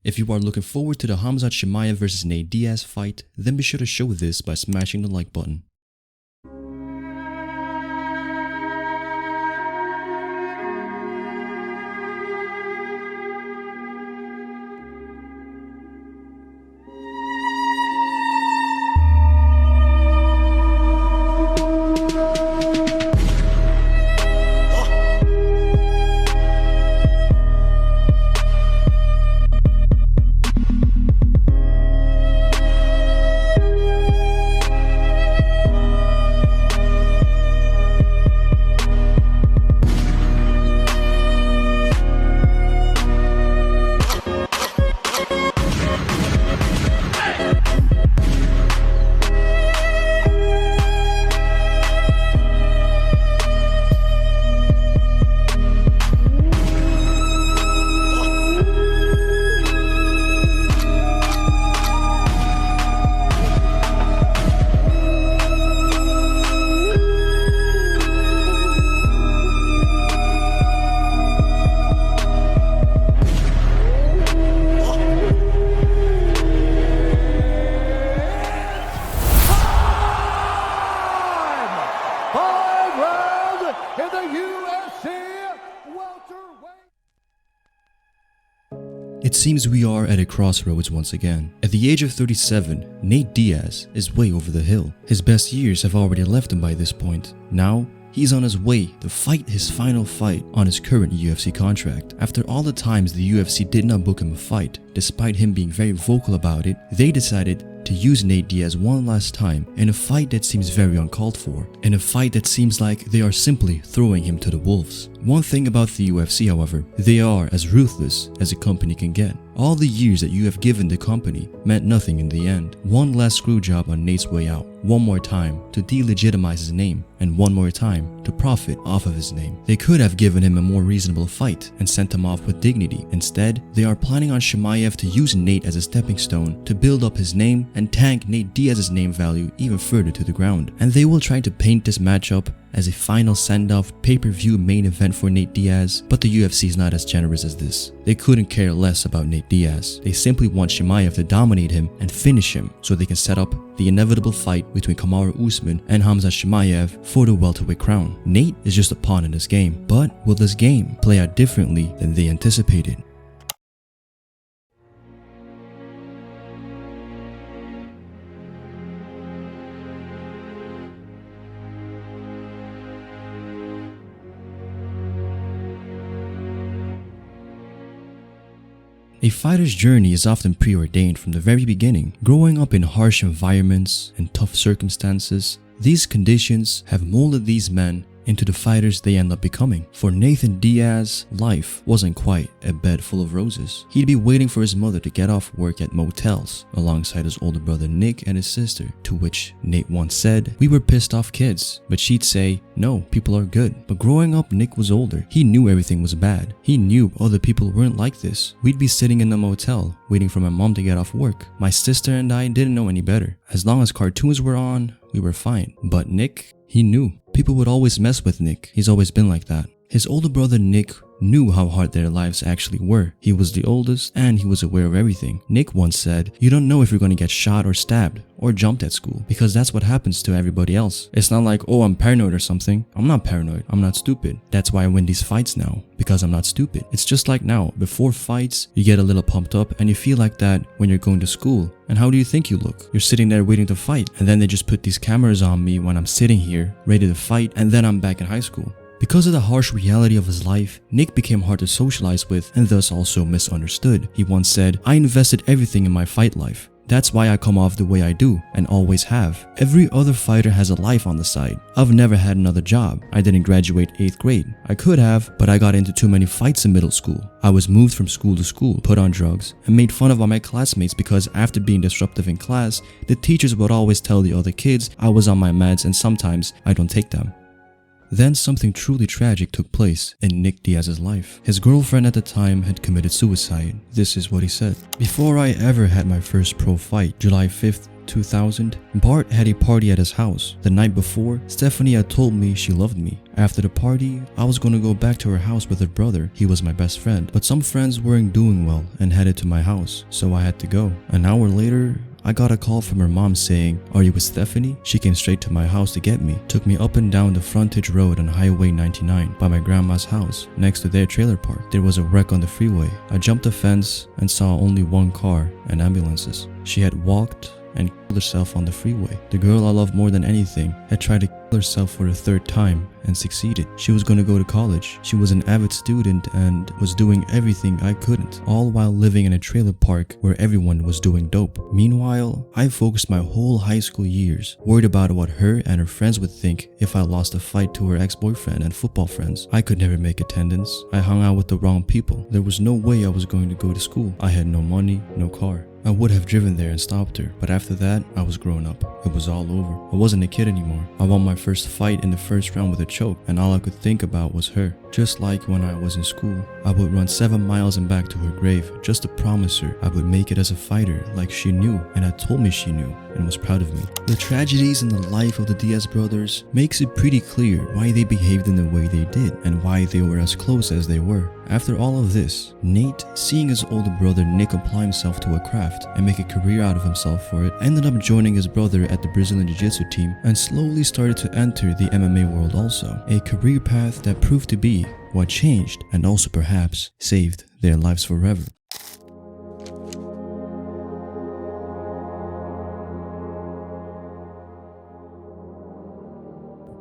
If you are looking forward to the Khamzat Chimaev vs Nate Diaz fight, then be sure to show this by smashing the like button. In the UFC welterweight. It seems we are at a crossroads once again. At the age of 37, Nate Diaz is way over the hill. His best years have already left him by this point. Now, he's on his way to fight his final fight on his current UFC contract. After all the times the UFC did not book him a fight, despite him being very vocal about it, they decided to use Nate Diaz one last time in a fight that seems very uncalled for, in a fight that seems like they are simply throwing him to the wolves. One thing about the UFC, however, they are as ruthless as a company can get. All the years that you have given the company meant nothing in the end. One last screw job on Nate's way out, one more time to delegitimize his name, and one more time to profit off of his name. They could have given him a more reasonable fight and sent him off with dignity. Instead, they are planning on Chimaev to use Nate as a stepping stone to build up his name and tank Nate Diaz's name value even further to the ground. And they will try to paint this matchup as a final send-off pay-per-view main event for Nate Diaz, but the UFC is not as generous as this. They couldn't care less about Nate Diaz. They simply want Chimaev to dominate him and finish him so they can set up the inevitable fight between Kamaru Usman and Khamzat Chimaev for the welterweight crown. Nate is just a pawn in this game, but will this game play out differently than they anticipated? A fighter's journey is often preordained from the very beginning. Growing up in harsh environments and tough circumstances, these conditions have molded these men into the fighters they end up becoming. For Nathan Diaz, life wasn't quite a bed full of roses. He'd be waiting for his mother to get off work at motels alongside his older brother Nick and his sister, to which Nate once said, "We were pissed off kids," but she'd say, "No, people are good." But growing up, Nick was older. He knew everything was bad. He knew other people weren't like this. We'd be sitting in the motel waiting for my mom to get off work. My sister and I didn't know any better. As long as cartoons were on, we were fine. But Nick, he knew. People would always mess with Nick. He's always been like that. His older brother Nick knew how hard their lives actually were. He was the oldest and he was aware of everything. Nick once said, "You don't know if you're going to get shot or stabbed or jumped at school, because that's what happens to everybody else. It's not like, oh, I'm paranoid or something. I'm not paranoid. I'm not stupid. That's why I win these fights now, because I'm not stupid." It's just like now, before fights, you get a little pumped up and you feel like that when you're going to school. And how do you think you look? You're sitting there waiting to fight, and then they just put these cameras on me when I'm sitting here ready to fight, and then I'm back in high school. Because of the harsh reality of his life, Nick became hard to socialize with and thus also misunderstood. He once said, "I invested everything in my fight life. That's why I come off the way I do and always have. Every other fighter has a life on the side. I've never had another job. I didn't graduate 8th grade. I could have, but I got into too many fights in middle school. I was moved from school to school, put on drugs, and made fun of by my classmates because after being disruptive in class, the teachers would always tell the other kids I was on my meds and sometimes I don't take them." Then something truly tragic took place in Nick Diaz's life. His girlfriend at the time had committed suicide. This is what he said. "Before I ever had my first pro fight, July 5th, 2000, Bart had a party at his house. The night before, Stephanie had told me she loved me. After the party, I was gonna go back to her house with her brother. He was my best friend, but some friends weren't doing well and headed to my house, so I had to go. An hour later, I got a call from her mom saying, "Are you with Stephanie?" She came straight to my house to get me, took me up and down the frontage road on Highway 99 by my grandma's house next to their trailer park. There was a wreck on the freeway. I jumped the fence and saw only one car and ambulances. She had walked and killed herself on the freeway. The girl I love more than anything had tried to kill herself for the third time and succeeded. She was going to go to college. She was an avid student and was doing everything I couldn't, all while living in a trailer park where everyone was doing dope. Meanwhile, I focused my whole high school years, worried about what her and her friends would think if I lost a fight to her ex-boyfriend and football friends. I could never make attendance. I hung out with the wrong people. There was no way I was going to go to school. I had no money, no car. I would have driven there and stopped her, but after that, I was grown up. It was all over. I wasn't a kid anymore. I won my first fight in the first round with a choke, and all I could think about was her. Just like when I was in school, I would run 7 miles and back to her grave just to promise her I would make it as a fighter like she knew and had told me she knew and was proud of me. The tragedies in the life of the Diaz brothers makes it pretty clear why they behaved in the way they did and why they were as close as they were. After all of this, Nate, seeing his older brother Nick apply himself to a craft and make a career out of himself for it, ended up joining his brother at the Brazilian Jiu-Jitsu team and slowly started to enter the MMA world also, a career path that proved to be what changed and also perhaps saved their lives forever.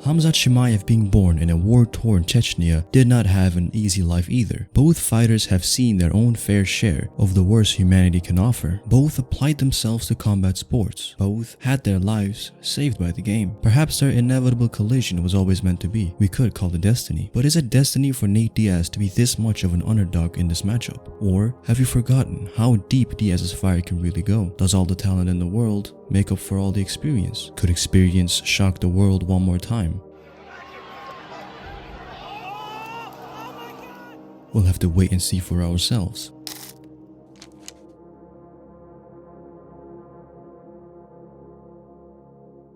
Khamzat Chimaev, being born in a war-torn Chechnya, did not have an easy life either. Both fighters have seen their own fair share of the worst humanity can offer. Both applied themselves to combat sports. Both had their lives saved by the game. Perhaps their inevitable collision was always meant to be. We could call it destiny. But is it destiny for Nate Diaz to be this much of an underdog in this matchup? Or have you forgotten how deep Diaz's fire can really go? Does all the talent in the world make up for all the experience? Could experience shock the world one more time? We'll have to wait and see for ourselves.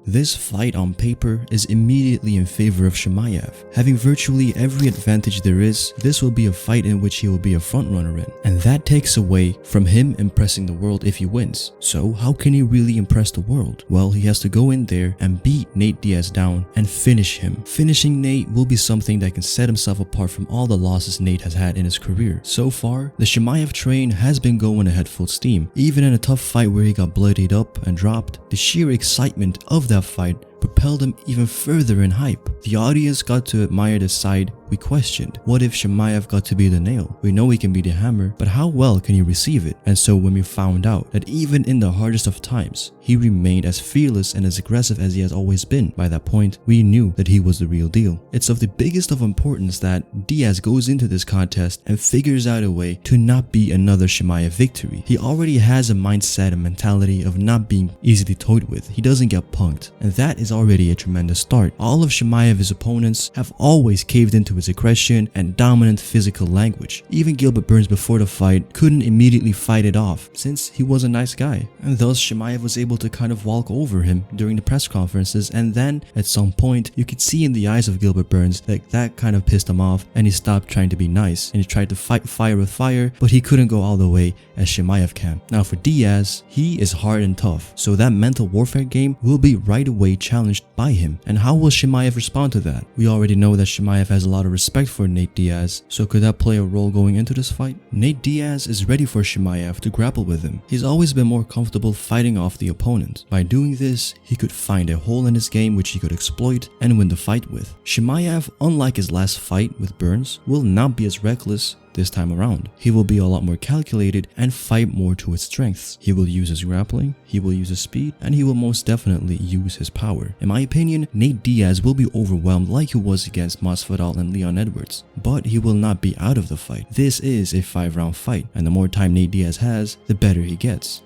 This fight on paper is immediately in favor of Chimaev. Having virtually every advantage there is, this will be a fight in which he will be a frontrunner in. And that takes away from him impressing the world if he wins. So how can he really impress the world? Well, he has to go in there and beat Nate Diaz down and finish him. Finishing Nate will be something that can set himself apart from all the losses Nate has had in his career. So far, the Chimaev train has been going ahead full steam. Even in a tough fight where he got bloodied up and dropped, the sheer excitement of that fight propelled him even further in hype. The audience got to admire the side we questioned. What if Chimaev got to be the nail? We know he can be the hammer, but how well can he receive it? And so when we found out that even in the hardest of times, he remained as fearless and as aggressive as he has always been, by that point, we knew that he was the real deal. It's of the biggest of importance that Diaz goes into this contest and figures out a way to not be another Chimaev victory. He already has a mindset and mentality of not being easily toyed with. He doesn't get punked, and that is already a tremendous start. All of Chimaev's opponents have always caved into his aggression and dominant physical language. Even Gilbert Burns before the fight couldn't immediately fight it off since he was a nice guy, and thus Chimaev was able to kind of walk over him during the press conferences, and then at some point you could see in the eyes of Gilbert Burns that kind of pissed him off, and he stopped trying to be nice and he tried to fight fire with fire, but he couldn't go all the way as Chimaev can. Now for Diaz, he is hard and tough, so that mental warfare game will be right away challenged by him. And how will Chimaev respond to that? We already know that Chimaev has a lot of respect for Nate Diaz, so could that play a role going into this fight? Nate Diaz is ready for Chimaev to grapple with him. He's always been more comfortable fighting off the opponent. By doing this, he could find a hole in his game which he could exploit and win the fight with. Chimaev, unlike his last fight with Burns, will not be as reckless this time around. He will be a lot more calculated and fight more to his strengths. He will use his grappling, he will use his speed, and he will most definitely use his power. In my opinion, Nate Diaz will be overwhelmed like he was against Masvidal and Leon Edwards, but he will not be out of the fight. This is a 5-round fight, and the more time Nate Diaz has, the better he gets.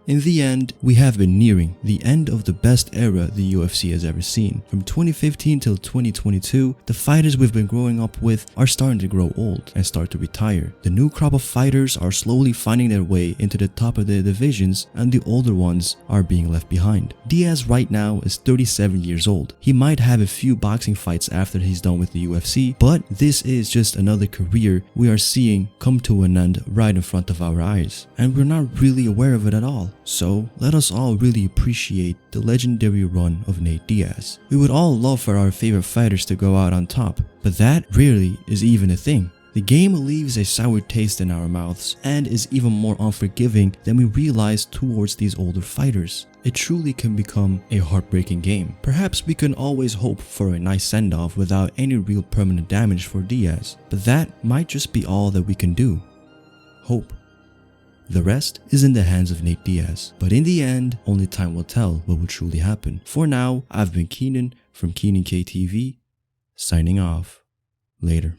In the end, we have been nearing the end of the best era the UFC has ever seen. From 2015 till 2022, the fighters we've been growing up with are starting to grow old and start to retire. The new crop of fighters are slowly finding their way into the top of their divisions, and the older ones are being left behind. Diaz right now is 37 years old. He might have a few boxing fights after he's done with the UFC, but this is just another career we are seeing come to an end right in front of our eyes, and we're not really aware of it at all. So let us all really appreciate the legendary run of Nate Diaz. We would all love for our favorite fighters to go out on top, but that rarely is even a thing. The game leaves a sour taste in our mouths and is even more unforgiving than we realize towards these older fighters. It truly can become a heartbreaking game. Perhaps we can always hope for a nice send-off without any real permanent damage for Diaz, but that might just be all that we can do. Hope. The rest is in the hands of Nate Diaz, but in the end, only time will tell what will truly happen. For now, I've been Keenan from Keenan KTV, signing off. Later.